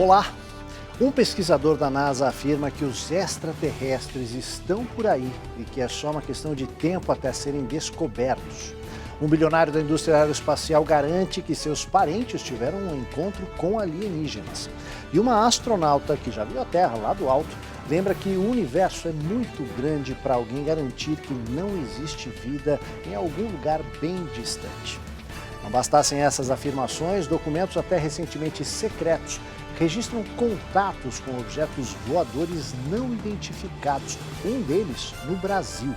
Olá! Um pesquisador da NASA afirma que os extraterrestres estão por aí e que é só uma questão de tempo até serem descobertos. Um bilionário da indústria aeroespacial garante que seus parentes tiveram um encontro com alienígenas. E uma astronauta que já viu a Terra lá do alto lembra que o universo é muito grande para alguém garantir que não existe vida em algum lugar bem distante. Não bastassem essas afirmações, documentos até recentemente secretos registram contatos com objetos voadores não identificados, um deles no Brasil.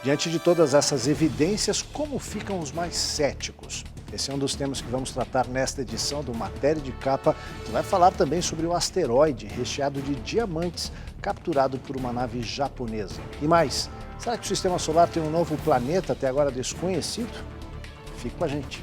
Diante de todas essas evidências, como ficam os mais céticos? Esse é um dos temas que vamos tratar nesta edição do Matéria de Capa, que vai falar também sobre o asteroide recheado de diamantes capturado por uma nave japonesa. E mais, será que o Sistema Solar tem um novo planeta até agora desconhecido? Fique com a gente.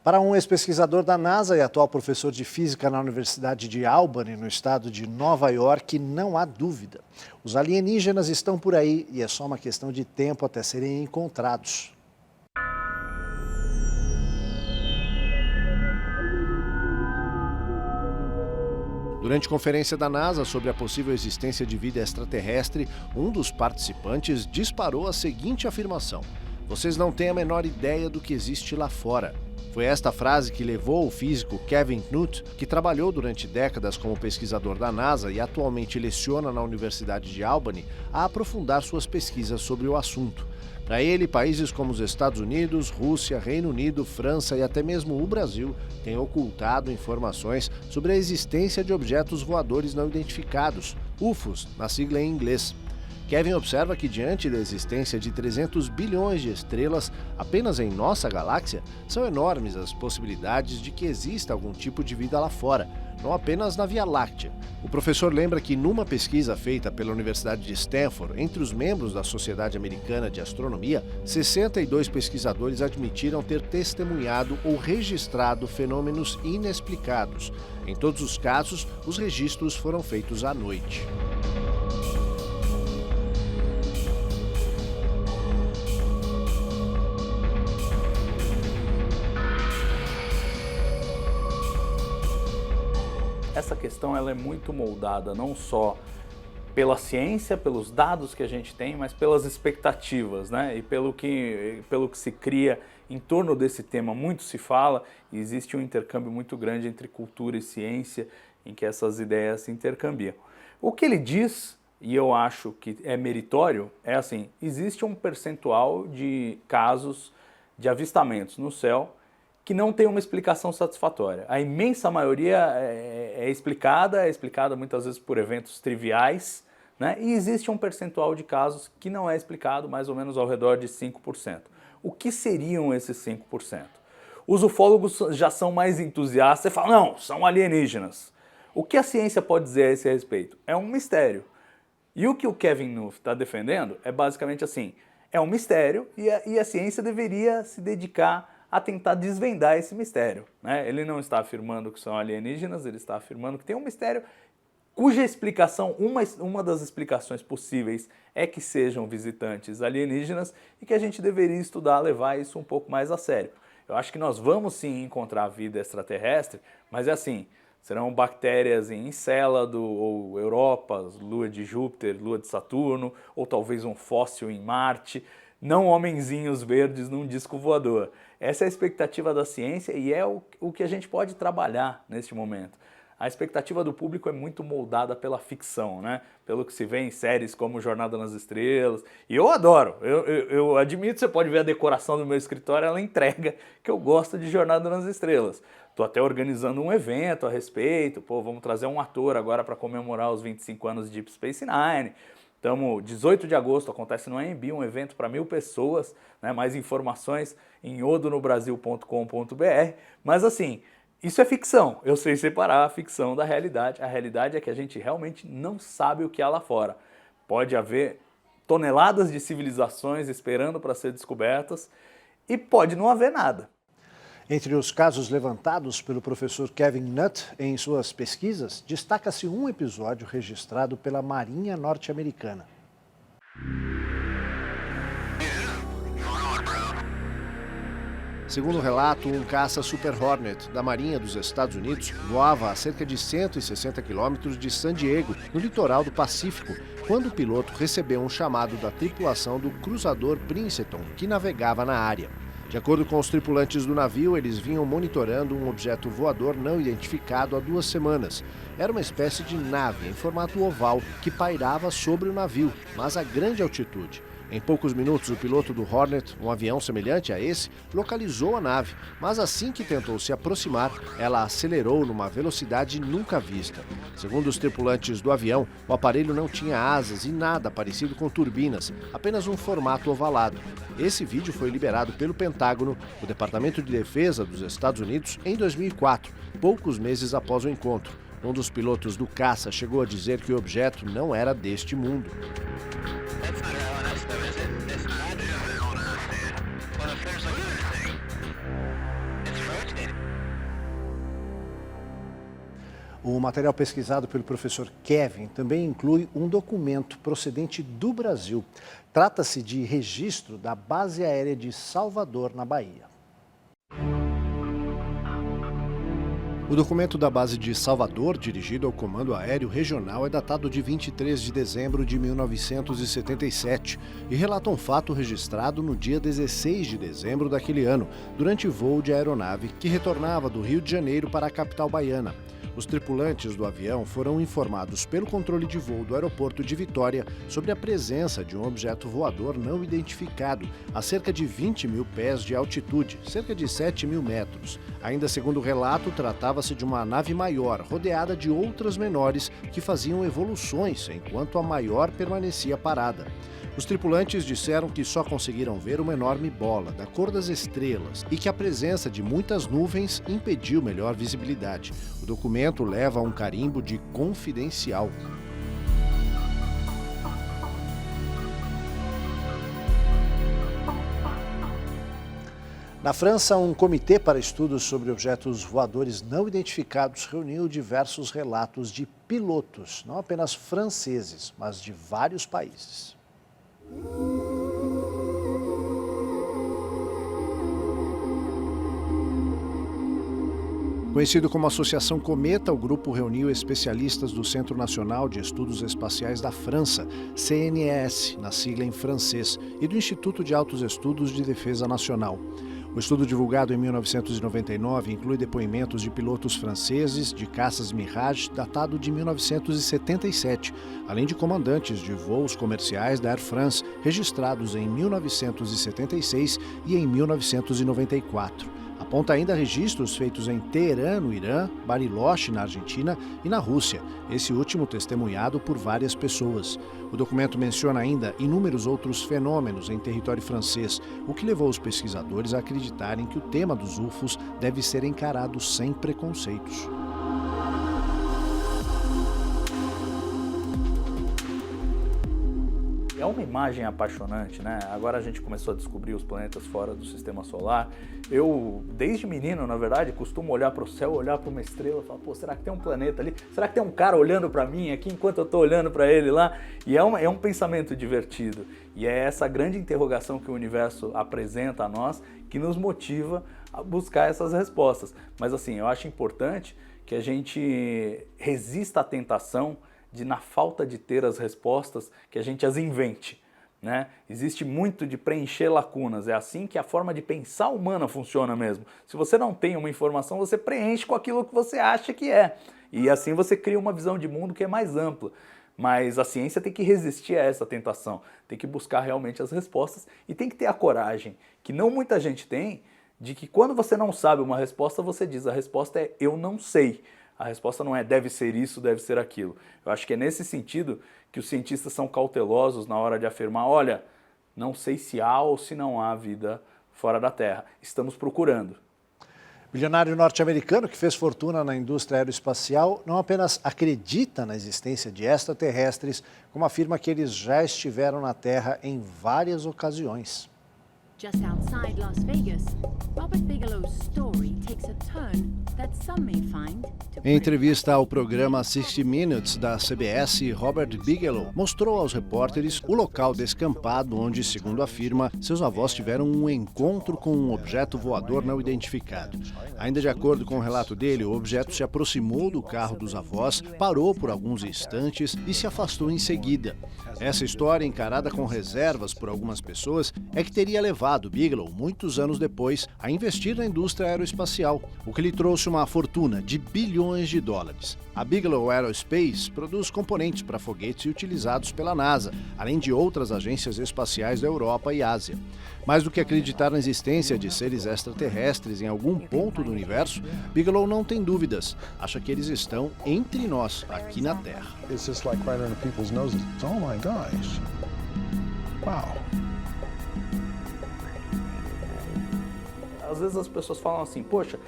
Para um ex-pesquisador da NASA e atual professor de física na Universidade de Albany, no estado de Nova York, não há dúvida. Os alienígenas estão por aí e é só uma questão de tempo até serem encontrados. Durante conferência da NASA sobre a possível existência de vida extraterrestre, um dos participantes disparou a seguinte afirmação: "Vocês não têm a menor ideia do que existe lá fora." Foi esta frase que levou o físico Kevin Knuth, que trabalhou durante décadas como pesquisador da NASA e atualmente leciona na Universidade de Albany, a aprofundar suas pesquisas sobre o assunto. Para ele, países como os Estados Unidos, Rússia, Reino Unido, França e até mesmo o Brasil têm ocultado informações sobre a existência de objetos voadores não identificados, UFOs, na sigla em inglês. Kevin observa que, diante da existência de 300 bilhões de estrelas apenas em nossa galáxia, são enormes as possibilidades de que exista algum tipo de vida lá fora, não apenas na Via Láctea. O professor lembra que, numa pesquisa feita pela Universidade de Stanford, entre os membros da Sociedade Americana de Astronomia, 62 pesquisadores admitiram ter testemunhado ou registrado fenômenos inexplicados. Em todos os casos, os registros foram feitos à noite. Essa questão ela é muito moldada não só pela ciência, pelos dados que a gente tem, mas pelas expectativas, né? E pelo que se cria em torno desse tema. Muito se fala e existe um intercâmbio muito grande entre cultura e ciência em que essas ideias se intercambiam. O que ele diz, e eu acho que é meritório, é assim: existe um percentual de casos de avistamentos no céu que não tem uma explicação satisfatória. A imensa maioria é explicada muitas vezes por eventos triviais, né? E existe um percentual de casos que não é explicado, mais ou menos ao redor de 5%. O que seriam esses 5%? Os ufólogos já são mais entusiastas e falam: não, são alienígenas. O que a ciência pode dizer a esse respeito? É um mistério. E o que o Kevin Knuth está defendendo é basicamente assim: é um mistério e a ciência deveria se dedicar a tentar desvendar esse mistério, né? Ele não está afirmando que são alienígenas, ele está afirmando que tem um mistério cuja explicação, uma das explicações possíveis é que sejam visitantes alienígenas e que a gente deveria estudar, levar isso um pouco mais a sério. Eu acho que nós vamos sim encontrar vida extraterrestre, mas é assim: serão bactérias em Encélado, ou Europa, lua de Júpiter, lua de Saturno, ou talvez um fóssil em Marte, não homenzinhos verdes num disco voador. Essa é a expectativa da ciência e é o que a gente pode trabalhar neste momento. A expectativa do público é muito moldada pela ficção, né? Pelo que se vê em séries como Jornada nas Estrelas. E eu adoro, eu admito, você pode ver a decoração do meu escritório, ela entrega que eu gosto de Jornada nas Estrelas. Estou até organizando um evento a respeito, vamos trazer um ator agora para comemorar os 25 anos de Deep Space Nine. Estamos, 18 de agosto, acontece no AMB, um evento para 1.000 pessoas, né? Mais informações em odonobrasil.com.br. Mas assim, isso é ficção, eu sei separar a ficção da realidade. A realidade é que a gente realmente não sabe o que há lá fora. Pode haver toneladas de civilizações esperando para ser descobertas e pode não haver nada. Entre os casos levantados pelo professor Kevin Knuth em suas pesquisas, destaca-se um episódio registrado pela Marinha Norte-Americana. Segundo o relato, um caça Super Hornet da Marinha dos Estados Unidos voava a cerca de 160 quilômetros de San Diego, no litoral do Pacífico, quando o piloto recebeu um chamado da tripulação do cruzador Princeton, que navegava na área. De acordo com os tripulantes do navio, eles vinham monitorando um objeto voador não identificado há 2 semanas. Era uma espécie de nave em formato oval que pairava sobre o navio, mas a grande altitude. Em poucos minutos, o piloto do Hornet, um avião semelhante a esse, localizou a nave, mas assim que tentou se aproximar, ela acelerou numa velocidade nunca vista. Segundo os tripulantes do avião, o aparelho não tinha asas e nada parecido com turbinas, apenas um formato ovalado. Esse vídeo foi liberado pelo Pentágono, o Departamento de Defesa dos Estados Unidos, em 2004, poucos meses após o encontro. Um dos pilotos do caça chegou a dizer que o objeto não era deste mundo. O material pesquisado pelo professor Kevin também inclui um documento procedente do Brasil. Trata-se de registro da Base Aérea de Salvador, na Bahia. O documento da base de Salvador, dirigido ao Comando Aéreo Regional, é datado de 23 de dezembro de 1977 e relata um fato registrado no dia 16 de dezembro daquele ano, durante voo de aeronave que retornava do Rio de Janeiro para a capital baiana. Os tripulantes do avião foram informados pelo controle de voo do aeroporto de Vitória sobre a presença de um objeto voador não identificado a cerca de 20 mil pés de altitude, cerca de 7 mil metros. Ainda segundo o relato, tratava-se de uma nave maior, rodeada de outras menores que faziam evoluções, enquanto a maior permanecia parada. Os tripulantes disseram que só conseguiram ver uma enorme bola, da cor das estrelas, e que a presença de muitas nuvens impediu melhor visibilidade. O documento leva a um carimbo de confidencial. Na França, um comitê para estudos sobre objetos voadores não identificados reuniu diversos relatos de pilotos, não apenas franceses, mas de vários países. Conhecido como Associação Cometa, o grupo reuniu especialistas do Centro Nacional de Estudos Espaciais da França, CNES, na sigla em francês, e do Instituto de Altos Estudos de Defesa Nacional. O estudo divulgado em 1999 inclui depoimentos de pilotos franceses de caças Mirage datado de 1977, além de comandantes de voos comerciais da Air France registrados em 1976 e em 1994. Aponta ainda registros feitos em Teherã, no Irã, Bariloche, na Argentina e na Rússia, esse último testemunhado por várias pessoas. O documento menciona ainda inúmeros outros fenômenos em território francês, o que levou os pesquisadores a acreditarem que o tema dos UFOs deve ser encarado sem preconceitos. É uma imagem apaixonante, né? Agora a gente começou a descobrir os planetas fora do sistema solar. Eu, desde menino, na verdade, costumo olhar para o céu, olhar para uma estrela e falar, pô, será que tem um planeta ali? Será que tem um cara olhando para mim aqui enquanto eu estou olhando para ele lá? E é um pensamento divertido. E é essa grande interrogação que o universo apresenta a nós que nos motiva a buscar essas respostas. Mas assim, eu acho importante que a gente resista à tentação de, na falta de ter as respostas, que a gente as invente, né? Existe muito de preencher lacunas, é assim que a forma de pensar humana funciona mesmo. Se você não tem uma informação, você preenche com aquilo que você acha que é. E assim você cria uma visão de mundo que é mais ampla. Mas a ciência tem que resistir a essa tentação, tem que buscar realmente as respostas e tem que ter a coragem, que não muita gente tem, de que quando você não sabe uma resposta, você diz, a resposta é eu não sei. A resposta não é deve ser isso, deve ser aquilo. Eu acho que é nesse sentido que os cientistas são cautelosos na hora de afirmar, olha, não sei se há ou se não há vida fora da Terra. Estamos procurando. Bilionário norte-americano que fez fortuna na indústria aeroespacial não apenas acredita na existência de extraterrestres, como afirma que eles já estiveram na Terra em várias ocasiões. Just outside Las Vegas, Robert Bigelow's story takes a turn that some may find to Em entrevista ao programa 60 Minutes da CBS, Robert Bigelow mostrou aos repórteres o local descampado onde, segundo afirma, seus avós tiveram um encontro com um objeto voador não identificado. Ainda de acordo com o relato dele, o objeto se aproximou do carro dos avós, parou por alguns instantes e se afastou em seguida. Essa história, encarada com reservas por algumas pessoas, é que teria levado Bigelow, muitos anos depois, a investir na indústria aeroespacial, o que lhe trouxe uma fortuna de bilhões de dólares. A Bigelow Aerospace produz componentes para foguetes utilizados pela NASA, além de outras agências espaciais da Europa e Ásia. Mais do que acreditar na existência de seres extraterrestres em algum ponto do universo, Bigelow não tem dúvidas. Acha que eles estão entre nós, aqui na Terra. It's just like right under people's noses. Oh my gosh. Wow. Às vezes as pessoas falam assim, poxa,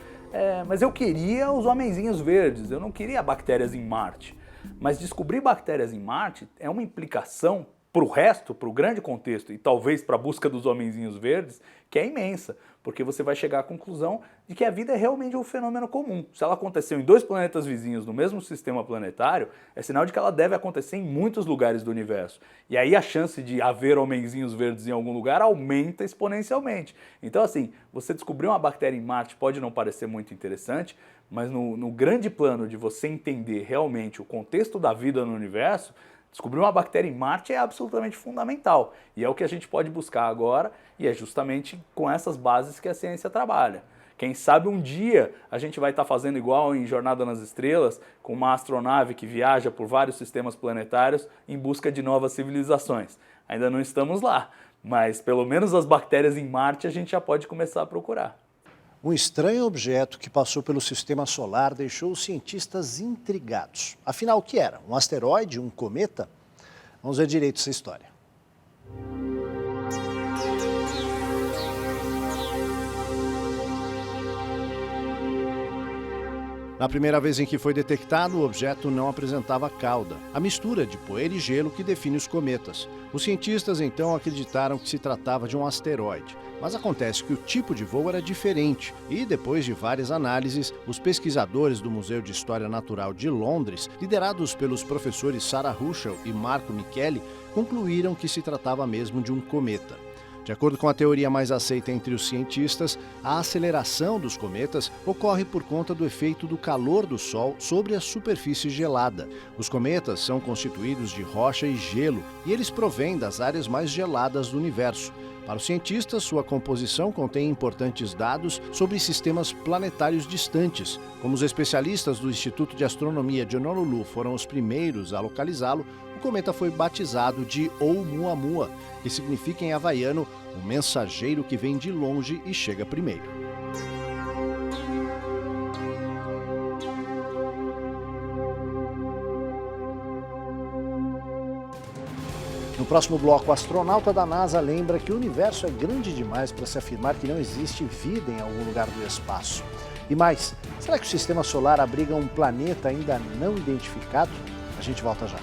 mas eu queria os homenzinhos verdes, eu não queria bactérias em Marte. Mas descobrir bactérias em Marte é uma implicação para o resto, para o grande contexto e talvez para a busca dos homenzinhos verdes, que é imensa, porque você vai chegar à conclusão de que a vida é realmente um fenômeno comum. Se ela aconteceu em 2 planetas vizinhos no mesmo sistema planetário, é sinal de que ela deve acontecer em muitos lugares do universo. E aí a chance de haver homenzinhos verdes em algum lugar aumenta exponencialmente. Então assim, você descobrir uma bactéria em Marte pode não parecer muito interessante, mas no grande plano de você entender realmente o contexto da vida no universo, descobrir uma bactéria em Marte é absolutamente fundamental e é o que a gente pode buscar agora e é justamente com essas bases que a ciência trabalha. Quem sabe um dia a gente vai estar fazendo igual em Jornada nas Estrelas, com uma astronave que viaja por vários sistemas planetários em busca de novas civilizações. Ainda não estamos lá, mas pelo menos as bactérias em Marte a gente já pode começar a procurar. Um estranho objeto que passou pelo sistema solar deixou os cientistas intrigados. Afinal, o que era? Um asteroide? Um cometa? Vamos ver direito essa história. Na primeira vez em que foi detectado, o objeto não apresentava cauda, a mistura de poeira e gelo que define os cometas. Os cientistas então acreditaram que se tratava de um asteroide, mas acontece que o tipo de voo era diferente e, depois de várias análises, os pesquisadores do Museu de História Natural de Londres, liderados pelos professores Sarah Russell e Marco Micheli, concluíram que se tratava mesmo de um cometa. De acordo com a teoria mais aceita entre os cientistas, a aceleração dos cometas ocorre por conta do efeito do calor do Sol sobre a superfície gelada. Os cometas são constituídos de rocha e gelo e eles provêm das áreas mais geladas do universo. Para os cientistas, sua composição contém importantes dados sobre sistemas planetários distantes. Como os especialistas do Instituto de Astronomia de Honolulu foram os primeiros a localizá-lo, o cometa foi batizado de Oumuamua, que significa em havaiano o mensageiro que vem de longe e chega primeiro. No próximo bloco, o astronauta da NASA lembra que o universo é grande demais para se afirmar que não existe vida em algum lugar do espaço. E mais, será que o sistema solar abriga um planeta ainda não identificado? A gente volta já.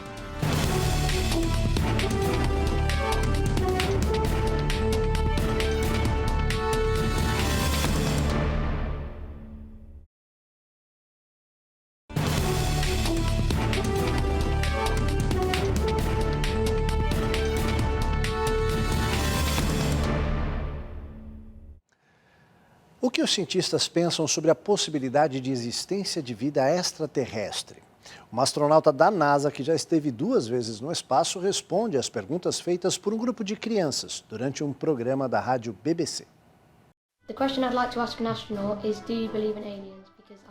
O que os cientistas pensam sobre a possibilidade de existência de vida extraterrestre? Uma astronauta da NASA, que já esteve 2 vezes no espaço, responde às perguntas feitas por um grupo de crianças durante um programa da rádio BBC.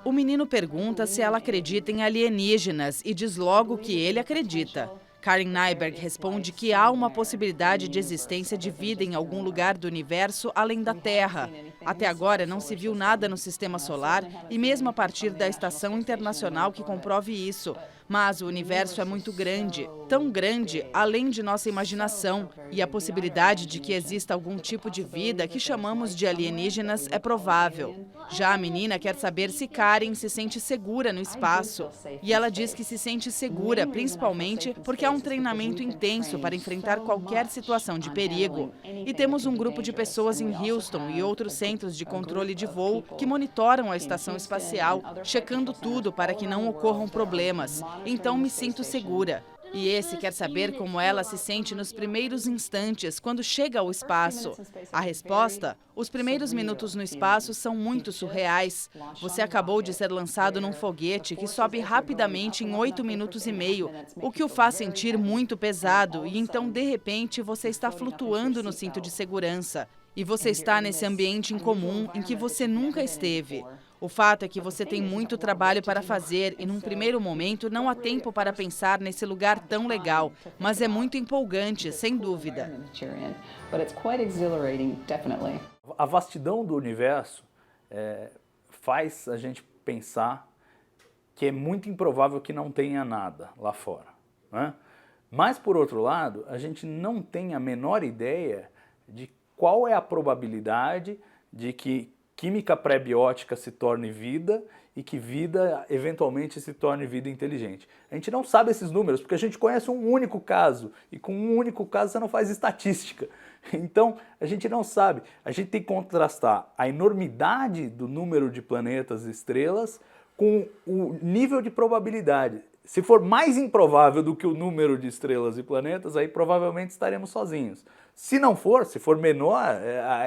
O menino pergunta se ela acredita em alienígenas e diz logo que ele acredita. Karen Nyberg responde que há uma possibilidade de existência de vida em algum lugar do universo além da Terra. Até agora não se viu nada no sistema solar e mesmo a partir da estação internacional que comprove isso. Mas o universo é muito grande, tão grande além de nossa imaginação. E a possibilidade de que exista algum tipo de vida que chamamos de alienígenas é provável. Já a menina quer saber se Karen se sente segura no espaço. E ela diz que se sente segura, principalmente porque há um treinamento intenso para enfrentar qualquer situação de perigo. E temos um grupo de pessoas em Houston e outros centros de controle de voo que monitoram a estação espacial, checando tudo para que não ocorram problemas. Então me sinto segura. E esse quer saber como ela se sente nos primeiros instantes, quando chega ao espaço. A resposta? Os primeiros minutos no espaço são muito surreais. Você acabou de ser lançado num foguete que sobe rapidamente em 8 minutos e meio, o que o faz sentir muito pesado, e então, de repente, você está flutuando no cinto de segurança. E você está nesse ambiente incomum em que você nunca esteve. O fato é que você tem muito trabalho para fazer e, num primeiro momento, não há tempo para pensar nesse lugar tão legal, mas é muito empolgante, sem dúvida. A vastidão do universo faz a gente pensar que é muito improvável que não tenha nada lá fora, né? Mas, por outro lado, a gente não tem a menor ideia de qual é a probabilidade de que química pré-biótica se torne vida e que vida eventualmente se torne vida inteligente. A gente não sabe esses números porque a gente conhece um único caso e com um único caso você não faz estatística. Então a gente não sabe. A gente tem que contrastar a enormidade do número de planetas e estrelas com o nível de probabilidade. Se for mais improvável do que o número de estrelas e planetas, aí provavelmente estaremos sozinhos. Se não for, se for menor,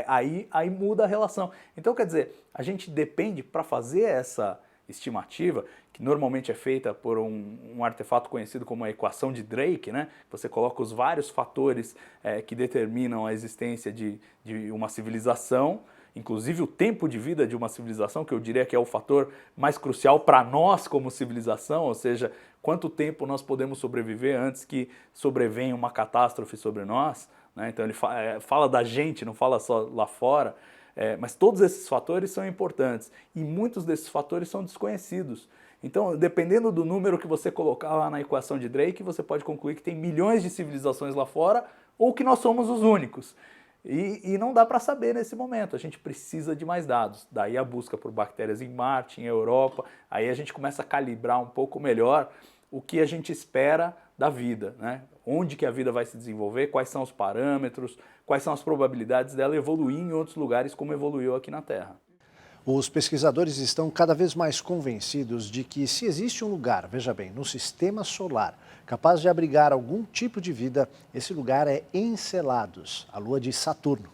aí muda a relação. Então, quer dizer, a gente depende, para fazer essa estimativa, que normalmente é feita por um artefato conhecido como a equação de Drake, né? Você coloca os vários fatores que determinam a existência de uma civilização, inclusive o tempo de vida de uma civilização, que eu diria que é o fator mais crucial para nós como civilização, ou seja, quanto tempo nós podemos sobreviver antes que sobrevenha uma catástrofe sobre nós, né? Então ele fala da gente, não fala só lá fora, mas todos esses fatores são importantes e muitos desses fatores são desconhecidos. Então, dependendo do número que você colocar lá na equação de Drake, você pode concluir que tem milhões de civilizações lá fora ou que nós somos os únicos. E não dá para saber nesse momento, a gente precisa de mais dados. Daí a busca por bactérias em Marte, em Europa, aí a gente começa a calibrar um pouco melhor o que a gente espera da vida, né? Onde que a vida vai se desenvolver, quais são os parâmetros, quais são as probabilidades dela evoluir em outros lugares como evoluiu aqui na Terra. Os pesquisadores estão cada vez mais convencidos de que se existe um lugar, veja bem, no sistema solar, capaz de abrigar algum tipo de vida, esse lugar é Encelados, a lua de Saturno.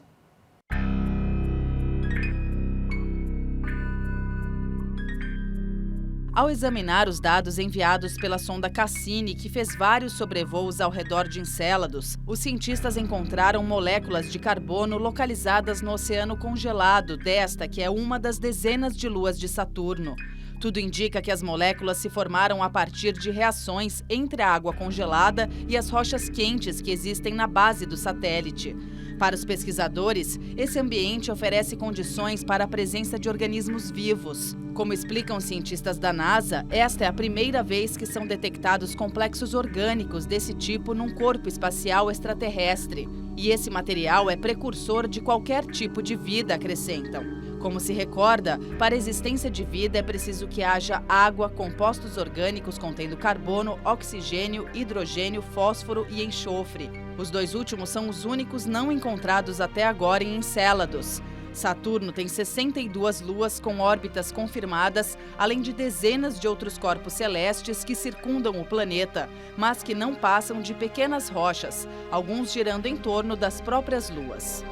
Ao examinar os dados enviados pela sonda Cassini, que fez vários sobrevoos ao redor de Encélados, os cientistas encontraram moléculas de carbono localizadas no oceano congelado desta, que é uma das dezenas de luas de Saturno. Tudo indica que as moléculas se formaram a partir de reações entre a água congelada e as rochas quentes que existem na base do satélite. Para os pesquisadores, esse ambiente oferece condições para a presença de organismos vivos. Como explicam cientistas da NASA, esta é a primeira vez que são detectados complexos orgânicos desse tipo num corpo espacial extraterrestre. E esse material é precursor de qualquer tipo de vida, acrescentam. Como se recorda, para a existência de vida é preciso que haja água, compostos orgânicos contendo carbono, oxigênio, hidrogênio, fósforo e enxofre. Os dois últimos são os únicos não encontrados até agora em Encélados. Saturno tem 62 luas com órbitas confirmadas, além de dezenas de outros corpos celestes que circundam o planeta, mas que não passam de pequenas rochas, alguns girando em torno das próprias luas.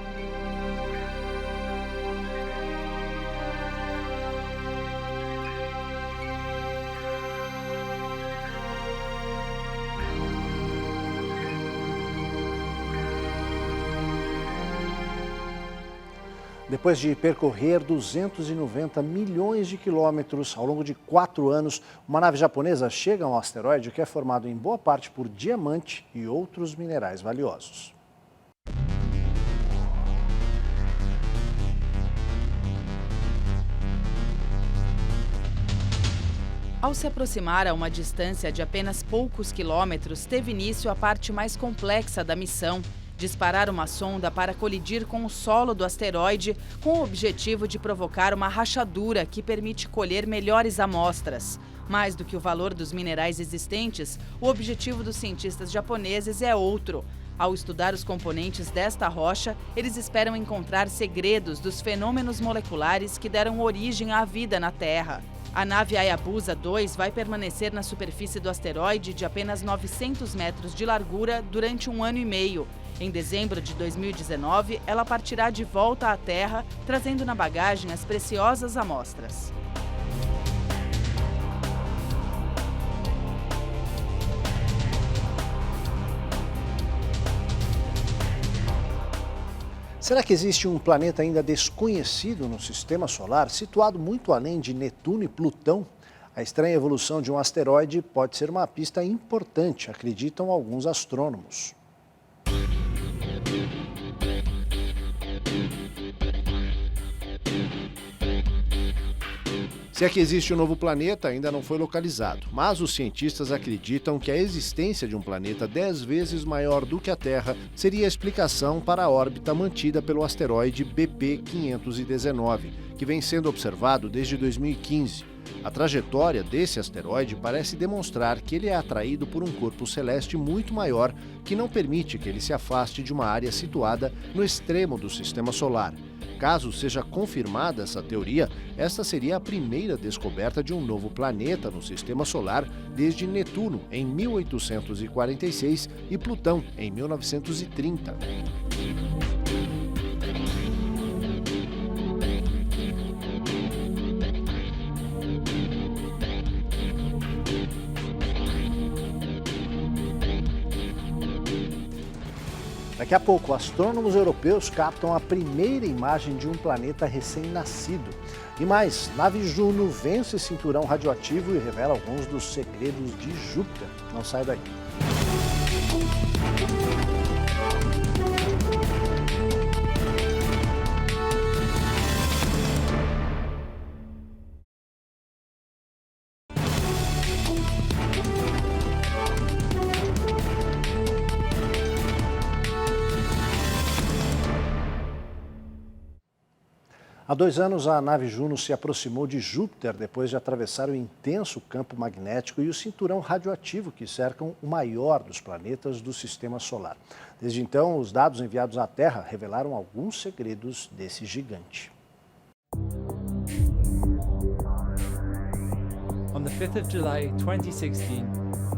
Depois de percorrer 290 milhões de quilômetros ao longo de 4 anos, uma nave japonesa chega a um asteroide que é formado em boa parte por diamante e outros minerais valiosos. Ao se aproximar a uma distância de apenas poucos quilômetros, teve início a parte mais complexa da missão, disparar uma sonda para colidir com o solo do asteroide com o objetivo de provocar uma rachadura que permite colher melhores amostras. Mais do que o valor dos minerais existentes, o objetivo dos cientistas japoneses é outro. Ao estudar os componentes desta rocha, eles esperam encontrar segredos dos fenômenos moleculares que deram origem à vida na Terra. A nave Hayabusa 2 vai permanecer na superfície do asteroide de apenas 900 metros de largura durante 1 ano e meio. Em dezembro de 2019, ela partirá de volta à Terra, trazendo na bagagem as preciosas amostras. Será que existe um planeta ainda desconhecido no Sistema Solar, situado muito além de Netuno e Plutão? A estranha evolução de um asteroide pode ser uma pista importante, acreditam alguns astrônomos. Se é que existe um novo planeta, ainda não foi localizado, mas os cientistas acreditam que a existência de um planeta 10 vezes maior do que a Terra seria a explicação para a órbita mantida pelo asteroide BP-519, que vem sendo observado desde 2015. A trajetória desse asteroide parece demonstrar que ele é atraído por um corpo celeste muito maior que não permite que ele se afaste de uma área situada no extremo do Sistema Solar. Caso seja confirmada essa teoria, esta seria a primeira descoberta de um novo planeta no Sistema Solar desde Netuno, em 1846, e Plutão, em 1930. Daqui a pouco, astrônomos europeus captam a primeira imagem de um planeta recém-nascido. E mais, nave Juno vence cinturão radioativo e revela alguns dos segredos de Júpiter. Não sai daí. Há 2 anos, a nave Juno se aproximou de Júpiter depois de atravessar o intenso campo magnético e o cinturão radioativo que cercam o maior dos planetas do Sistema Solar. Desde então, os dados enviados à Terra revelaram alguns segredos desse gigante. On the 5th of July 2016,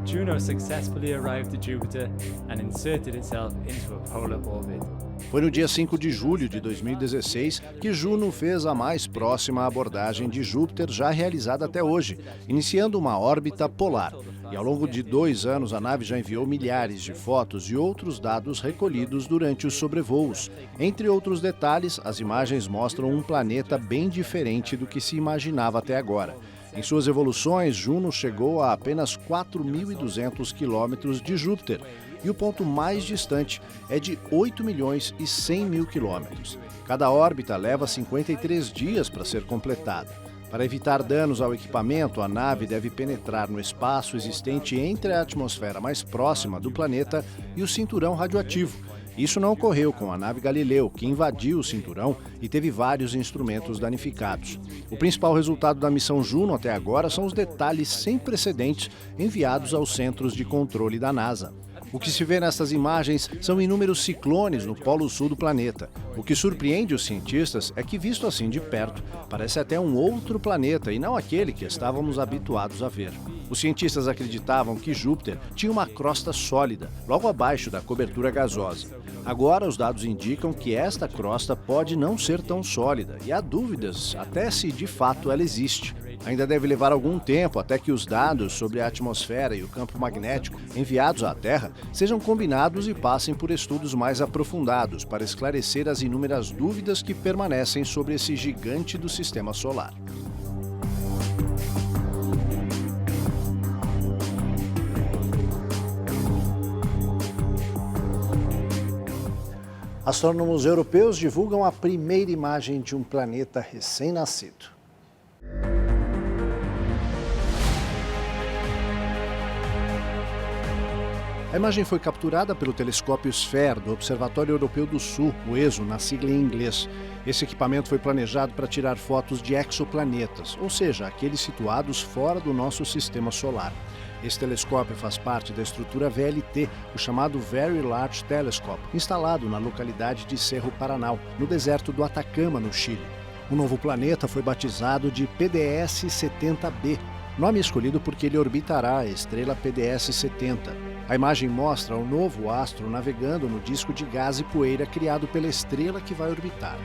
Juno successfully arrived at Jupiter and inserted itself into a polar orbit. Foi no dia 5 de julho de 2016 que Juno fez a mais próxima abordagem de Júpiter já realizada até hoje, iniciando uma órbita polar. E ao longo de 2 anos, a nave já enviou milhares de fotos e outros dados recolhidos durante os sobrevoos. Entre outros detalhes, as imagens mostram um planeta bem diferente do que se imaginava até agora. Em suas evoluções, Juno chegou a apenas 4.200 quilômetros de Júpiter, e o ponto mais distante é de 8.100.000 quilômetros. Cada órbita leva 53 dias para ser completada. Para evitar danos ao equipamento, a nave deve penetrar no espaço existente entre a atmosfera mais próxima do planeta e o cinturão radioativo. Isso não ocorreu com a nave Galileu, que invadiu o cinturão e teve vários instrumentos danificados. O principal resultado da missão Juno até agora são os detalhes sem precedentes enviados aos centros de controle da NASA. O que se vê nessas imagens são inúmeros ciclones no polo sul do planeta. O que surpreende os cientistas é que, visto assim de perto, parece até um outro planeta e não aquele que estávamos habituados a ver. Os cientistas acreditavam que Júpiter tinha uma crosta sólida, logo abaixo da cobertura gasosa. Agora, os dados indicam que esta crosta pode não ser tão sólida e há dúvidas até se de fato ela existe. Ainda deve levar algum tempo até que os dados sobre a atmosfera e o campo magnético enviados à Terra sejam combinados e passem por estudos mais aprofundados para esclarecer as inúmeras dúvidas que permanecem sobre esse gigante do Sistema Solar. Astrônomos europeus divulgam a primeira imagem de um planeta recém-nascido. A imagem foi capturada pelo telescópio SFARE do Observatório Europeu do Sul, o ESO, na sigla em inglês. Esse equipamento foi planejado para tirar fotos de exoplanetas, ou seja, aqueles situados fora do nosso sistema solar. Esse telescópio faz parte da estrutura VLT, o chamado Very Large Telescope, instalado na localidade de Cerro Paranal, no deserto do Atacama, no Chile. O novo planeta foi batizado de PDS-70b, nome escolhido porque ele orbitará a estrela PDS-70. A imagem mostra o novo astro navegando no disco de gás e poeira criado pela estrela que vai orbitar.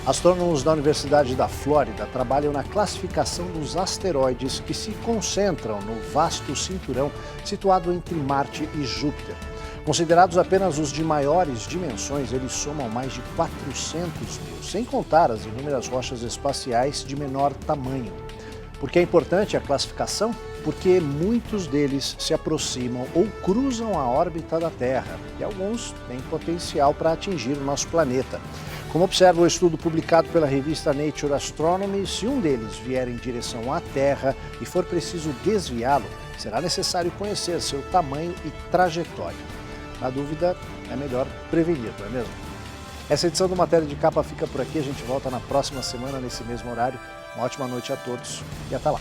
Astrônomos da Universidade da Flórida trabalham na classificação dos asteroides que se concentram no vasto cinturão situado entre Marte e Júpiter. Considerados apenas os de maiores dimensões, eles somam mais de 400 mil, sem contar as inúmeras rochas espaciais de menor tamanho. Por que é importante a classificação? Porque muitos deles se aproximam ou cruzam a órbita da Terra e alguns têm potencial para atingir o nosso planeta. Como observa o estudo publicado pela revista Nature Astronomy, se um deles vier em direção à Terra e for preciso desviá-lo, será necessário conhecer seu tamanho e trajetória. Na dúvida, é melhor prevenir, não é mesmo? Essa edição do Matéria de Capa fica por aqui. A gente volta na próxima semana, nesse mesmo horário. Uma ótima noite a todos e até lá.